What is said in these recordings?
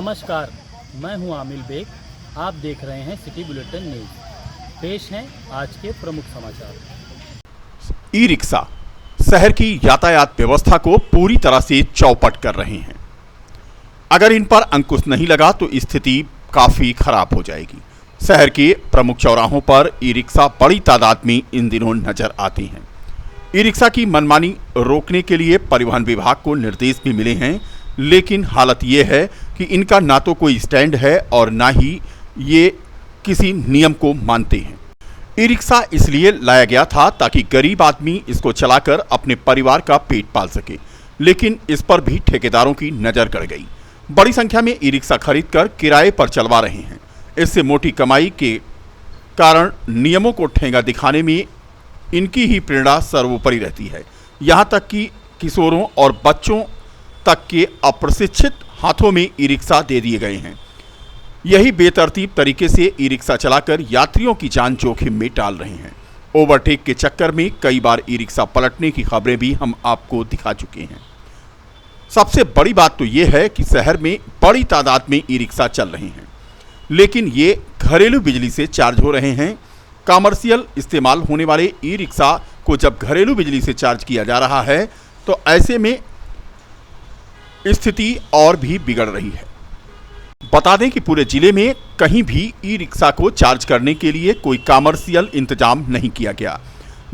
नमस्कार, मैं हूं आमिल बेग। आप देख रहे हैं सिटी बुलेटिन न्यूज़। पेश हैं आज के प्रमुख समाचार। ई रिक्शा शहर की यातायात व्यवस्था को पूरी तरह से चौपट कर रहे हैं। अगर इन पर अंकुश नहीं लगा तो स्थिति काफी खराब हो जाएगी। शहर के प्रमुख चौराहों पर ई रिक्शा बड़ी तादाद में इन दिनों नजर आती हैं। ई रिक्शा की मनमानी रोकने के लिए परिवहन विभाग को निर्देश भी मिले हैं, लेकिन हालत ये है कि इनका ना तो कोई स्टैंड है और ना ही ये किसी नियम को मानते हैं। ई रिक्शा इसलिए लाया गया था ताकि गरीब आदमी इसको चलाकर अपने परिवार का पेट पाल सके, लेकिन इस पर भी ठेकेदारों की नजर गड़ गई। बड़ी संख्या में ई रिक्शा खरीदकर किराए पर चलवा रहे हैं। इससे मोटी कमाई के कारण नियमों को ठेंगा दिखाने में इनकी ही प्रेरणा सर्वोपरि रहती है। यहाँ तक कि किशोरों और बच्चों तक के अप्रशिक्षित हाथों में ई रिक्शा दे दिए गए हैं। यही बेतरतीब तरीके से ई रिक्शा चलाकर यात्रियों की जान जोखिम में डाल रहे हैं। ओवरटेक के चक्कर में कई बार ई रिक्शा पलटने की खबरें भी हम आपको दिखा चुके हैं। सबसे बड़ी बात तो ये है कि शहर में बड़ी तादाद में ई रिक्शा चल रहे हैं, लेकिन ये घरेलू बिजली से चार्ज हो रहे हैं। कमर्शियल इस्तेमाल होने वाले ई रिक्शा को जब घरेलू बिजली से चार्ज किया जा रहा है तो ऐसे में स्थिति और भी बिगड़ रही है। बता दें कि पूरे जिले में कहीं भी ई रिक्शा को चार्ज करने के लिए कोई कमर्शियल इंतजाम नहीं किया गया,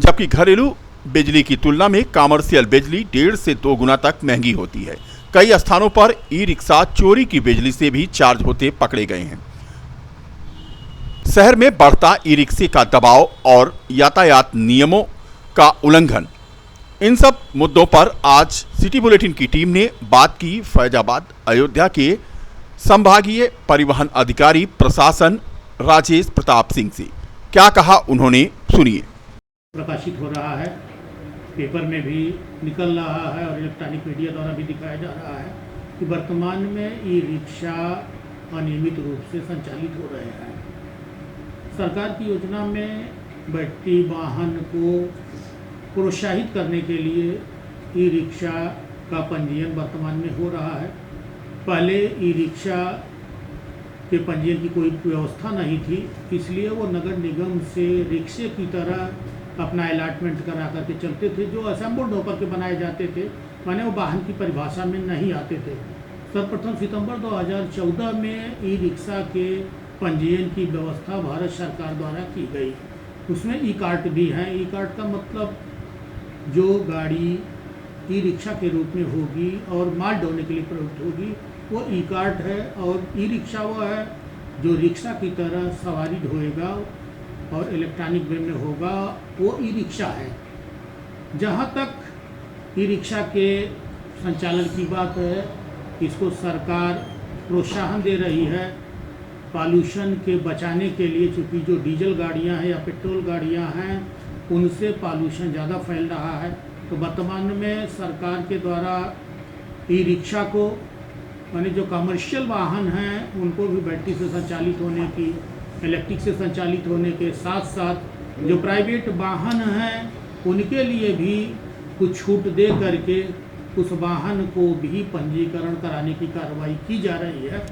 जबकि घरेलू बिजली की तुलना में कमर्शियल बिजली 1.5 से 2 गुना तक महंगी होती है। कई स्थानों पर ई रिक्शा चोरी की बिजली से भी चार्ज होते पकड़े गए हैं। शहर में बढ़ता ई रिक्शे का दबाव और यातायात नियमों का उल्लंघन, इन सब मुद्दों पर आज सिटी बुलेटिन की टीम ने बात की फैजाबाद अयोध्या के संभागीय परिवहन अधिकारी प्रशासन राजेश प्रताप सिंह से। क्या कहा उन्होंने, सुनिए। प्रकाशित हो रहा है, पेपर में भी निकल रहा है और इलेक्ट्रॉनिक मीडिया द्वारा भी दिखाया जा रहा है कि वर्तमान में ई रिक्शा अनियमित रूप से संचालित हो रहे हैं। सरकार की योजना में बैटरी वाहन को प्रोत्साहित करने के लिए ई रिक्शा का पंजीयन वर्तमान में हो रहा है। पहले ई रिक्शा के पंजीयन की कोई व्यवस्था नहीं थी, इसलिए वो नगर निगम से रिक्शे की तरह अपना अलॉटमेंट करा करके चलते थे, जो असेंबल्ड होकर के बनाए जाते थे, माने वो वाहन की परिभाषा में नहीं आते थे। सर्वप्रथम सितंबर 2014 में ई रिक्शा के पंजीयन की व्यवस्था भारत सरकार द्वारा की गई। उसमें ई कार्ट भी हैं। ई कार्ट का मतलब जो गाड़ी ई रिक्शा के रूप में होगी और माल ढोने के लिए प्रयुक्त होगी वो ई कार्ट है, और ई रिक्शा वो है जो रिक्शा की तरह सवारी ढोएगा और इलेक्ट्रॉनिक वे में होगा, वो ई रिक्शा है। जहाँ तक ई रिक्शा के संचालन की बात है, इसको सरकार प्रोत्साहन दे रही है पॉल्यूशन के बचाने के लिए, चूँकि जो डीजल गाड़ियाँ हैं या पेट्रोल गाड़ियाँ हैं उनसे पॉल्यूशन ज़्यादा फैल रहा है। तो वर्तमान में सरकार के द्वारा ई रिक्शा को, यानी जो कमर्शियल वाहन हैं उनको भी बैटरी से संचालित होने की, इलेक्ट्रिक से संचालित होने के साथ साथ जो प्राइवेट वाहन हैं उनके लिए भी कुछ छूट दे करके उस वाहन को भी पंजीकरण कराने की कार्रवाई की जा रही है।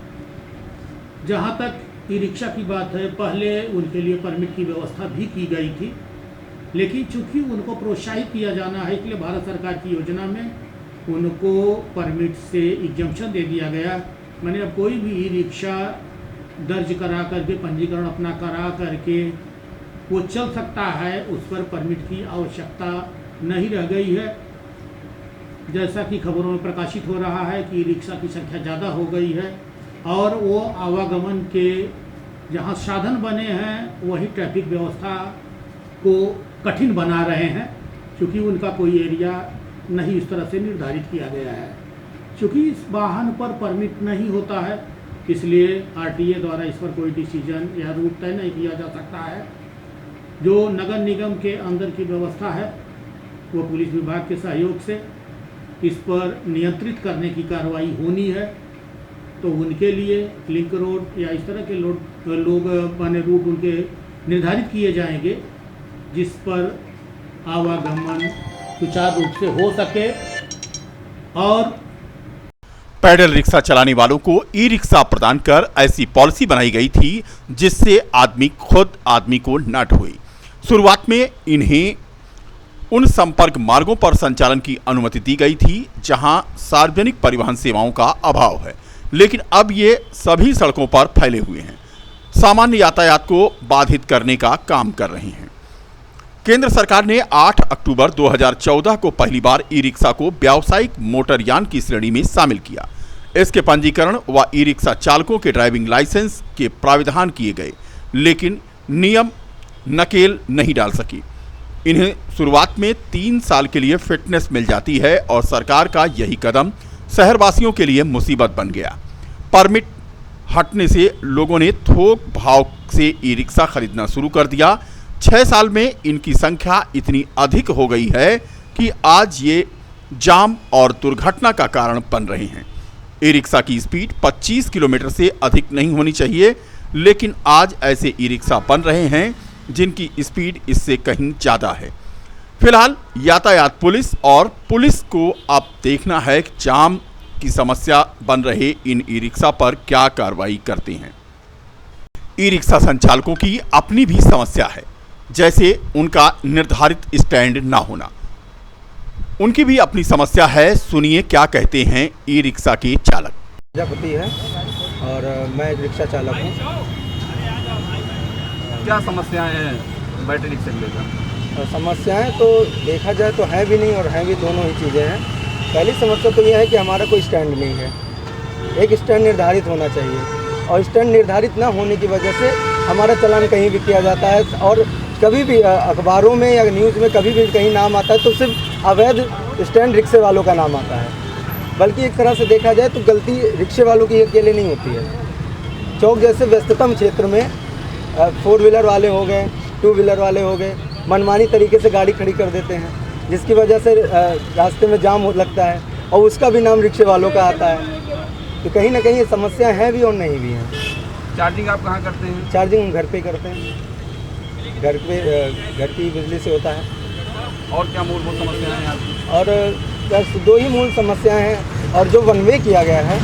जहाँ तक ई रिक्शा की बात है, पहले उनके लिए परमिट की व्यवस्था भी की गई थी, लेकिन चूंकि उनको प्रोत्साहित किया जाना है इसलिए भारत सरकार की योजना में उनको परमिट से एग्जम्पशन दे दिया गया। मैंने अब कोई भी ई रिक्शा दर्ज करा करके पंजीकरण अपना करा करके वो चल सकता है, उस पर परमिट की आवश्यकता नहीं रह गई है। जैसा कि खबरों में प्रकाशित हो रहा है कि ई रिक्शा की संख्या ज़्यादा हो गई है और वो आवागमन के जहाँ साधन बने हैं वही ट्रैफिक व्यवस्था को कठिन बना रहे हैं, क्योंकि उनका कोई एरिया नहीं इस तरह से निर्धारित किया गया है। क्योंकि इस वाहन पर परमिट नहीं होता है, इसलिए आरटीए द्वारा इस पर कोई डिसीजन या रूट तय नहीं किया जा सकता है। जो नगर निगम के अंदर की व्यवस्था है वो पुलिस विभाग के सहयोग से इस पर नियंत्रित करने की कार्रवाई होनी है। तो उनके लिए लिंक रोड या इस तरह के लोग बने रूट उनके निर्धारित किए जाएंगे जिस पर आवागमन सुचारू रूप से हो सके। और पैडल रिक्शा चलाने वालों को ई रिक्शा प्रदान कर ऐसी पॉलिसी बनाई गई थी जिससे आदमी खुद आदमी को न ढोए। शुरुआत में इन्हें उन संपर्क मार्गों पर संचालन की अनुमति दी गई थी जहां सार्वजनिक परिवहन सेवाओं का अभाव है, लेकिन अब ये सभी सड़कों पर फैले हुए हैं, सामान्य यातायात को बाधित करने का काम कर रहे हैं। केंद्र सरकार ने 8 अक्टूबर 2014 को पहली बार ई रिक्शा को व्यावसायिक मोटरयान की श्रेणी में शामिल किया। इसके पंजीकरण व ई रिक्शा चालकों के ड्राइविंग लाइसेंस के प्राविधान किए गए, लेकिन नियम नकेल नहीं डाल सकी। इन्हें शुरुआत में 3 साल के लिए फिटनेस मिल जाती है और सरकार का यही कदम शहरवासियों के लिए मुसीबत बन गया। परमिट हटने से लोगों ने थोक भाव से ई रिक्शा खरीदना शुरू कर दिया। 6 साल में इनकी संख्या इतनी अधिक हो गई है कि आज ये जाम और दुर्घटना का कारण बन रहे हैं। ई रिक्शा की स्पीड 25 किलोमीटर से अधिक नहीं होनी चाहिए, लेकिन आज ऐसे ई रिक्शा बन रहे हैं जिनकी स्पीड इससे कहीं ज़्यादा है। फिलहाल यातायात पुलिस और पुलिस को अब देखना है कि जाम की समस्या बन रहे इन ई रिक्शा पर क्या कार्रवाई करते हैं। ई रिक्शा संचालकों की अपनी भी समस्या है, जैसे उनका निर्धारित स्टैंड ना होना। उनकी भी अपनी समस्या है, सुनिए क्या कहते हैं ई रिक्शा के चालक। प्रजापति है और मैं एक रिक्शा चालक हूँ। क्या समस्याएं हैं बैटरी रिक्शा के लेकर? समस्याएं तो देखा जाए तो है भी नहीं और हैं भी, दोनों ही चीज़ें हैं। पहली समस्या तो यह है कि हमारा कोई स्टैंड नहीं है। एक स्टैंड निर्धारित होना चाहिए और स्टैंड निर्धारित ना होने की वजह से हमारा चालान कहीं भी किया जाता है और कभी भी अखबारों में या न्यूज़ में कभी भी कहीं नाम आता है तो सिर्फ अवैध स्टैंड रिक्शे वालों का नाम आता है। बल्कि एक तरह से देखा जाए तो गलती रिक्शे वालों की अकेले नहीं होती है। चौक जैसे व्यस्ततम क्षेत्र में 4 व्हीलर वाले हो गए, 2 व्हीलर वाले हो गए, मनमानी तरीके से गाड़ी खड़ी कर देते हैं, जिसकी वजह से रास्ते में जाम लगता है और उसका भी नाम रिक्शे वालों का आता है। तो कहीं ना कहीं ये समस्याएं हैं भी और नहीं भी हैं। चार्जिंग आप कहाँ करते हैं? चार्जिंग हम घर पे करते हैं, घर की बिजली से होता है। और क्या मूलभूत समस्याएं हैं आपकी? और बस 2 ही मूल समस्याएं हैं। और जो वन वे किया गया है,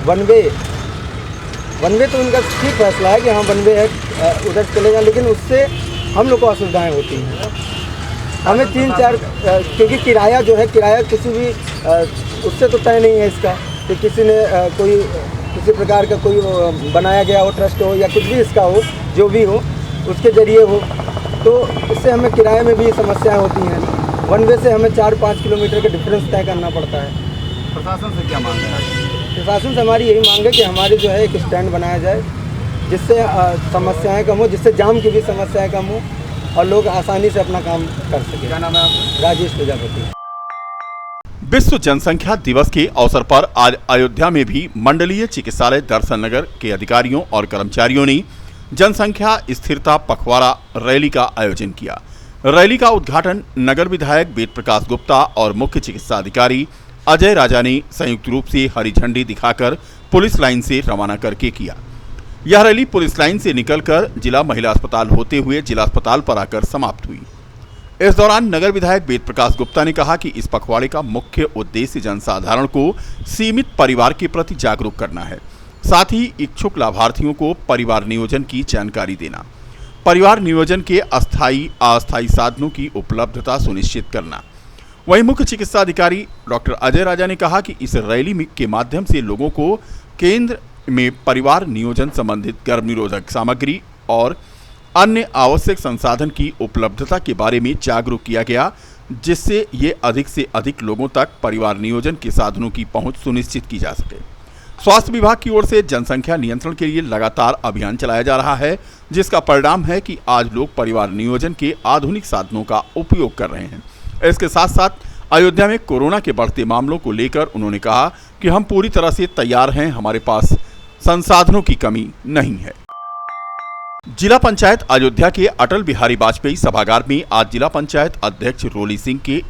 वन वे तो उनका ठीक फैसला है कि हाँ वन वे है, उधर चलेगा, लेकिन उससे हम लोग को असुविधाएँ होती हैं। हमें 3-4 क्योंकि किराया जो है, किराया किसी भी उससे तो तय नहीं है इसका कि किसी ने किसी प्रकार का कोई बनाया गया हो, ट्रस्ट हो या कुछ भी इसका हो, जो भी हो उसके ज़रिए हो, तो इससे हमें किराए में भी समस्याएं होती हैं। वन वे से हमें 4-5 किलोमीटर का डिफरेंस तय करना पड़ता है। प्रशासन से क्या मांग है? प्रशासन से हमारी यही मांग है कि हमारी जो है एक स्टैंड बनाया जाए जिससे समस्याएं कम हो, जिससे जाम की भी समस्याएं कम हो और लोग आसानी से अपना काम कर सकें। क्या नाम है आपका? राजेश प्रजापति। विश्व जनसंख्या दिवस के अवसर पर आज अयोध्या में भी मंडलीय चिकित्सालय दर्शन नगर के अधिकारियों और कर्मचारियों ने जनसंख्या स्थिरता पखवाड़ा रैली का आयोजन किया। रैली का उद्घाटन नगर विधायक वेद प्रकाश गुप्ता और मुख्य चिकित्सा अधिकारी अजय राजा ने संयुक्त रूप से हरी झंडी दिखाकर पुलिस लाइन से रवाना करके किया। यह रैली पुलिस लाइन से निकलकर जिला महिला अस्पताल होते हुए जिला अस्पताल पर आकर समाप्त हुई। इस दौरान नगर विधायक वेद प्रकाश गुप्ता ने कहा कि इस पखवाड़े का मुख्य उद्देश्य जनसाधारण को सीमित परिवार के प्रति जागरूक करना है, साथ ही इच्छुक लाभार्थियों को परिवार नियोजन की जानकारी देना, परिवार नियोजन के अस्थायी अस्थायी साधनों की उपलब्धता सुनिश्चित करना। वहीं मुख्य चिकित्सा अधिकारी डॉक्टर अजय राजा ने कहा कि इस रैली के माध्यम से लोगों को केंद्र में परिवार नियोजन संबंधित गर्भ निरोधक सामग्री और अन्य आवश्यक संसाधन की उपलब्धता के बारे में जागरूक किया गया, जिससे ये अधिक से अधिक लोगों तक परिवार नियोजन के साधनों की पहुंच सुनिश्चित की जा सके। स्वास्थ्य विभाग की ओर से जनसंख्या नियंत्रण के लिए लगातार अभियान चलाया जा रहा है, जिसका परिणाम है कि आज लोग परिवार नियोजन के आधुनिक साधनों का उपयोग कर रहे हैं। इसके साथ साथ अयोध्या में कोरोना के बढ़ते मामलों को लेकर उन्होंने कहा कि हम पूरी तरह से तैयार हैं, हमारे पास संसाधनों की कमी नहीं है। जिला पंचायत अयोध्या के अटल बिहारी वाजपेयी सभागार में आज जिला पंचायत अध्यक्ष रोली सिंह के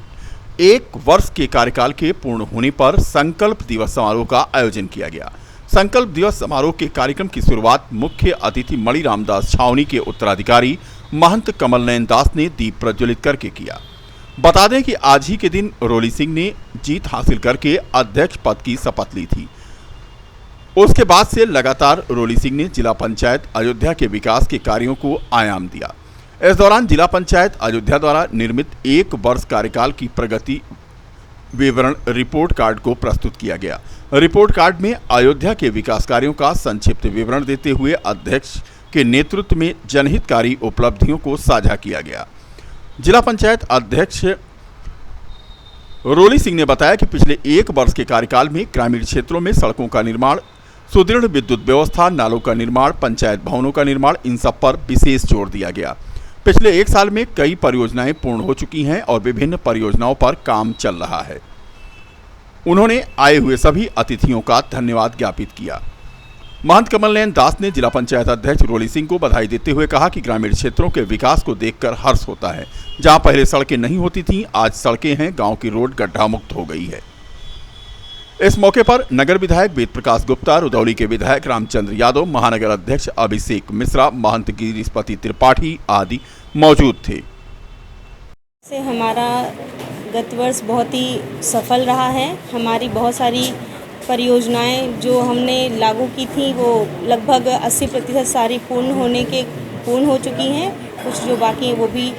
1 वर्ष के कार्यकाल के पूर्ण होने पर संकल्प दिवस समारोह का आयोजन किया गया। संकल्प दिवस समारोह के कार्यक्रम की शुरुआत मुख्य अतिथि मणि रामदास छावनी के उत्तराधिकारी महंत कमल नयन दास ने दीप प्रज्वलित करके किया। बता दें कि आज ही के दिन रोली सिंह ने जीत हासिल करके अध्यक्ष पद की शपथ ली थी। उसके बाद से लगातार रोली सिंह ने जिला पंचायत अयोध्या के विकास के कार्यों को आयाम दिया। इस दौरान जिला पंचायत अयोध्या द्वारा निर्मित 1 वर्ष कार्यकाल की प्रगति विवरण रिपोर्ट कार्ड को प्रस्तुत किया गया। रिपोर्ट कार्ड में अयोध्या के विकास कार्यों का संक्षिप्त विवरण देते हुए अध्यक्ष के नेतृत्व में जनहितकारी उपलब्धियों को साझा किया गया। जिला पंचायत अध्यक्ष रोली सिंह ने बताया कि पिछले 1 वर्ष के कार्यकाल में ग्रामीण क्षेत्रों में सड़कों का निर्माण, सुदृढ़ विद्युत व्यवस्था, नालों का निर्माण, पंचायत भवनों का निर्माण, इन सब पर विशेष जोर दिया गया। पिछले 1 साल में कई परियोजनाएं पूर्ण हो चुकी हैं और विभिन्न परियोजनाओं पर काम चल रहा है। उन्होंने आए हुए सभी अतिथियों का धन्यवाद ज्ञापित किया। महंत कमल नयन दास ने जिला पंचायत अध्यक्ष रोली सिंह को बधाई देते हुए कहा कि ग्रामीण क्षेत्रों के विकास को देखकर हर्ष होता है। जहां पहले सड़कें नहीं होती थीं, आज सड़कें हैं, गांव की रोड गड्ढा मुक्त हो गई है। इस मौके पर नगर विधायक वेद प्रकाश गुप्ता, रुदौली के विधायक रामचंद्र यादव, महानगर अध्यक्ष अभिषेक मिश्रा, महंत गिरीशपति त्रिपाठी आदि मौजूद थे। से हमारा गत वर्ष बहुत ही सफल रहा है। हमारी बहुत सारी परियोजनाएं जो हमने लागू की थी वो लगभग 80% सारी पूर्ण हो चुकी हैं। कुछ जो बाकी हैं वो भी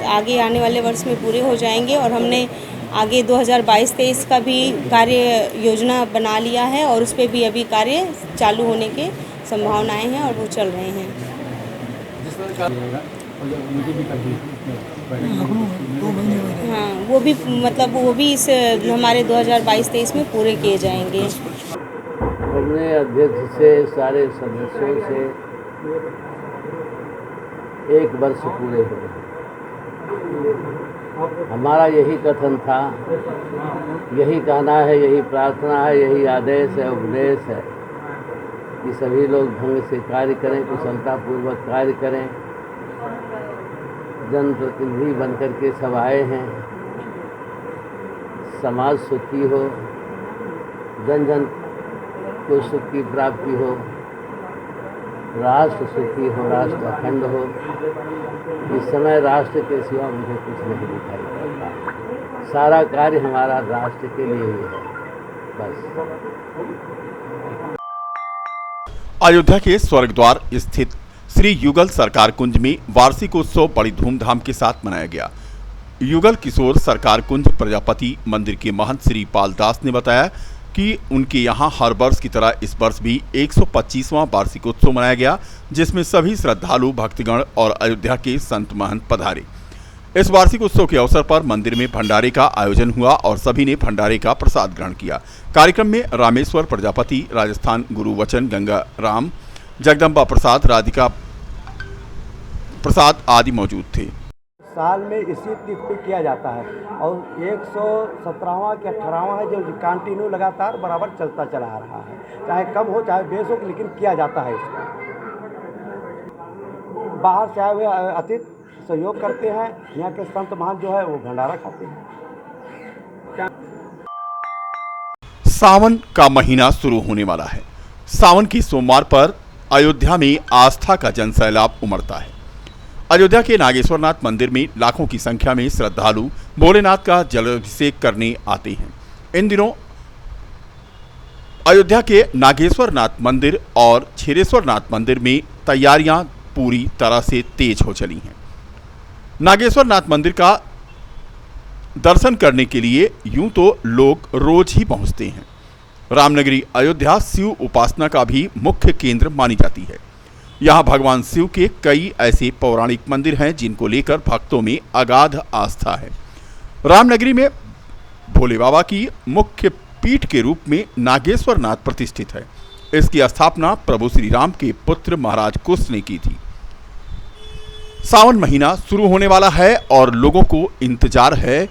आगे आने वाले वर्ष में पूरे हो जाएंगे और हमने आगे 2022-23 का भी कार्य योजना बना लिया है और उस पर भी अभी कार्य चालू होने के संभावनाएं हैं और वो चल रहे हैं। हाँ, वो भी मतलब वो भी इस हमारे 2022-23 में पूरे किए जाएंगे। हमने अध्यक्ष से सारे सदस्यों से 1 वर्ष पूरे हो गए। हमारा यही कथन था, यही कहना है, यही प्रार्थना है, यही आदेश है, उपदेश है कि सभी लोग ढंग से कार्य करें, कुशलतापूर्वक कार्य करें। जनप्रतिनिधि बनकर के सब आए हैं। समाज सुखी हो, जन जन को सुख की प्राप्ति हो, राष्ट्र सुखी हो, राष्ट्र अखंड हो। इस समय राष्ट्र के सिवा मुझे कुछ नहीं दिखाई पड़ता। सारा कार्य हमारा राष्ट्र के लिए ही है बस। अयोध्या के स्वर्गद्वार स्थित श्री युगल सरकार कुंज में वार्षिक उत्सव बड़ी धूमधाम के साथ मनाया गया। युगल किशोर सरकार कुंज प्रजापति मंदिर के महंत श्री पालदास ने बताया कि उनके यहाँ हर वर्ष की तरह इस वर्ष भी 125वां वार्षिक उत्सव मनाया गया, जिसमें सभी श्रद्धालु भक्तगण और अयोध्या के संत महंत पधारे। इस वार्षिक उत्सव के अवसर पर मंदिर में भंडारे का आयोजन हुआ और सभी ने भंडारे का प्रसाद ग्रहण किया। कार्यक्रम में रामेश्वर प्रजापति, राजस्थान गुरु वचन, गंगा राम, जगदम्बा प्रसाद, राधिका प्रसाद आदि मौजूद थे। साल में इसी तिथि पे किया जाता है और 117वां कि 18वां है जो कंटिन्यू लगातार बराबर चलता चला आ रहा है। चाहे कम हो चाहे बेस हो, लेकिन किया जाता है इसको। बाहर से आए हुए अतिथि सहयोग करते हैं। यहाँ के संत महंत जो है वो भंडारा खाते हैं। सावन का महीना शुरू होने वाला है। सावन की सोमवार पर अयोध्या में आस्था का जनसैलाब उमड़ता है। अयोध्या के नागेश्वरनाथ मंदिर में लाखों की संख्या में श्रद्धालु भोलेनाथ का जलाभिषेक करने आते हैं। इन दिनों अयोध्या के नागेश्वरनाथ मंदिर और क्षीरेश्वरनाथ मंदिर में तैयारियां पूरी तरह से तेज हो चली हैं। नागेश्वरनाथ मंदिर का दर्शन करने के लिए यूं तो लोग रोज ही पहुंचते हैं। रामनगरी अयोध्या शिव उपासना का भी मुख्य केंद्र मानी जाती है। यहाँ भगवान शिव के कई ऐसे पौराणिक मंदिर हैं जिनको लेकर भक्तों में अगाध आस्था है। रामनगरी में भोले बाबा की मुख्य पीठ के रूप में नागेश्वरनाथ प्रतिष्ठित है। इसकी स्थापना प्रभु श्री राम के पुत्र महाराज कुश ने की थी। सावन महीना शुरू होने वाला है और लोगों को इंतजार है।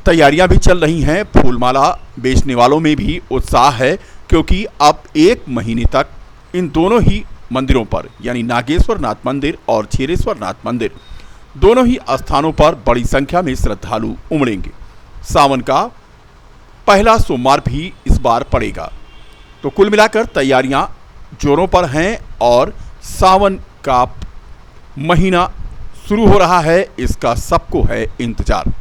तैयारियां भी चल रही हैं। फूलमाला बेचने वालों में भी उत्साह है, क्योंकि अब 1 महीने तक इन दोनों ही मंदिरों पर यानी नागेश्वरनाथ मंदिर और क्षीरेश्वरनाथ मंदिर दोनों ही स्थानों पर बड़ी संख्या में श्रद्धालु उमड़ेंगे। सावन का पहला सोमवार भी इस बार पड़ेगा। तो कुल मिलाकर तैयारियां जोरों पर हैं और सावन का महीना शुरू हो रहा है, इसका सबको है इंतजार।